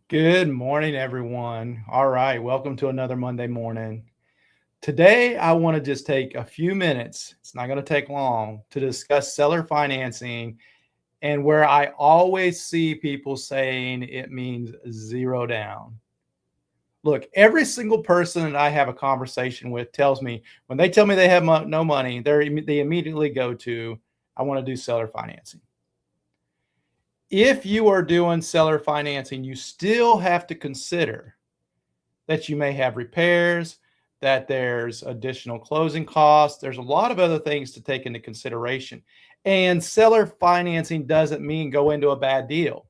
Good morning, everyone. All right, welcome to another Monday morning. Today, I want to just take a few minutes, it's not going to take long, to discuss seller financing and where I always see people saying it means zero down. Look, every single person that I have a conversation with tells me when they tell me they have no money, they immediately go to, I want to do seller financing. If you are doing seller financing, you still have to consider that you may have repairs, that there's additional closing costs. There's a lot of other things to take into consideration. And seller financing doesn't mean go into a bad deal.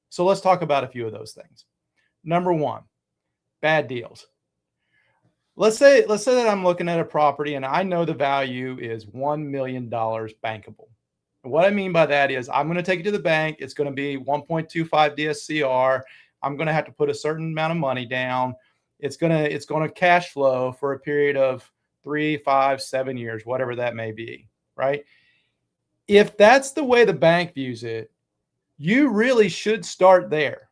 So let's talk about a few of those things. Number one, bad deals. Let's say that I'm looking at a property and I know the value is $1 million bankable. What I mean by that is I'm going to take it to the bank. It's going to be 1.25 DSCR. I'm going to have to put a certain amount of money down. It's going to cash flow for a period of 3, 5, 7 years, whatever that may be, right? If that's the way the bank views it, you really should start there.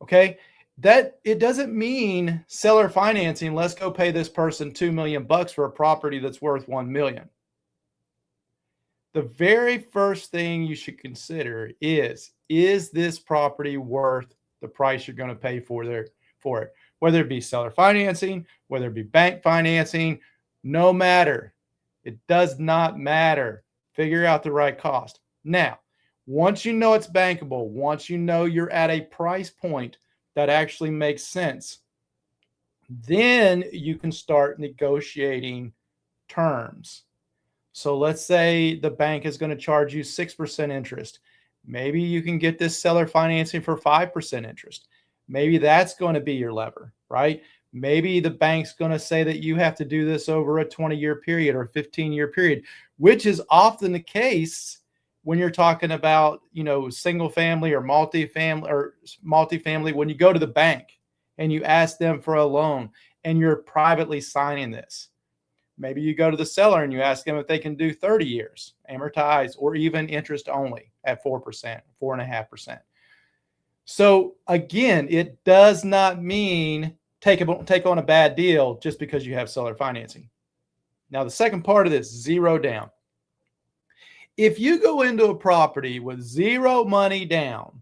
Okay? That it doesn't mean seller financing, let's go pay this person $2 million for a property that's worth 1 million. The very first thing you should consider is this property worth the price you're going to pay for it? Whether it be seller financing, whether it be bank financing, no matter. It does not matter. Figure out the right cost. Now, once you know it's bankable, once you know you're at a price point that actually makes sense, then you can start negotiating terms. So let's say the bank is going to charge you 6% interest. Maybe you can get this seller financing for 5% interest. Maybe that's going to be your lever, right? Maybe the bank's going to say that you have to do this over a 20-year period or a 15-year period, which is often the case when you're talking about, single family or multifamily, when you go to the bank and you ask them for a loan and you're privately signing this. Maybe you go to the seller and you ask them if they can do 30 years amortized or even interest only at 4%, 4.5%. So again, it does not mean take on a bad deal just because you have seller financing. Now, the second part of this, zero down. If you go into a property with zero money down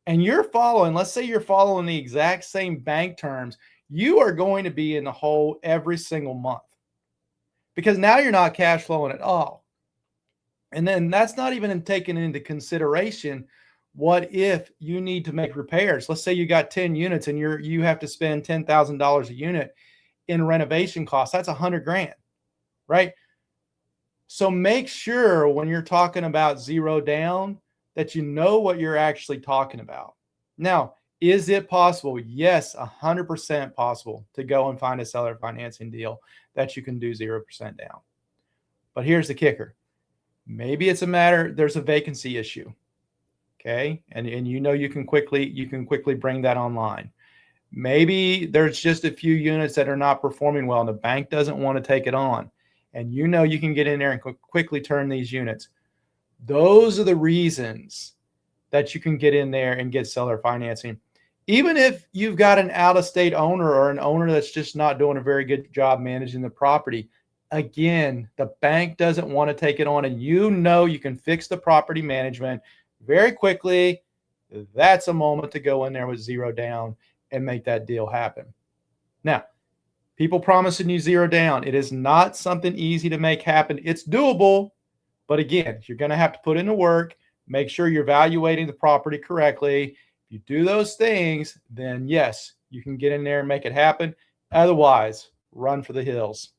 and let's say you're following the exact same bank terms, you are going to be in the hole every single month because now you're not cash flowing at all. And then that's not even taken into consideration. What if you need to make repairs? Let's say you got 10 units and you have to spend $10,000 a unit in renovation costs. That's $100,000, right? So make sure when you're talking about zero down that you know what you're actually talking about. Now, is it possible? Yes, 100% possible to go and find a seller financing deal that you can do 0% down. But here's the kicker. Maybe it's there's a vacancy issue. Okay. And you can quickly bring that online. Maybe there's just a few units that are not performing well and the bank doesn't want to take it on. And you can get in there and quickly turn these units. Those are the reasons that you can get in there and get seller financing. Even if you've got an out-of-state owner or an owner that's just not doing a very good job managing the property, again, the bank doesn't want to take it on, and you can fix the property management very quickly. That's a moment to go in there with zero down and make that deal happen. Now, people promising you zero down, it is not something easy to make happen. It's doable, but again, you're going to have to put in the work, make sure you're evaluating the property correctly. If you do those things, then yes, you can get in there and make it happen. Otherwise, run for the hills.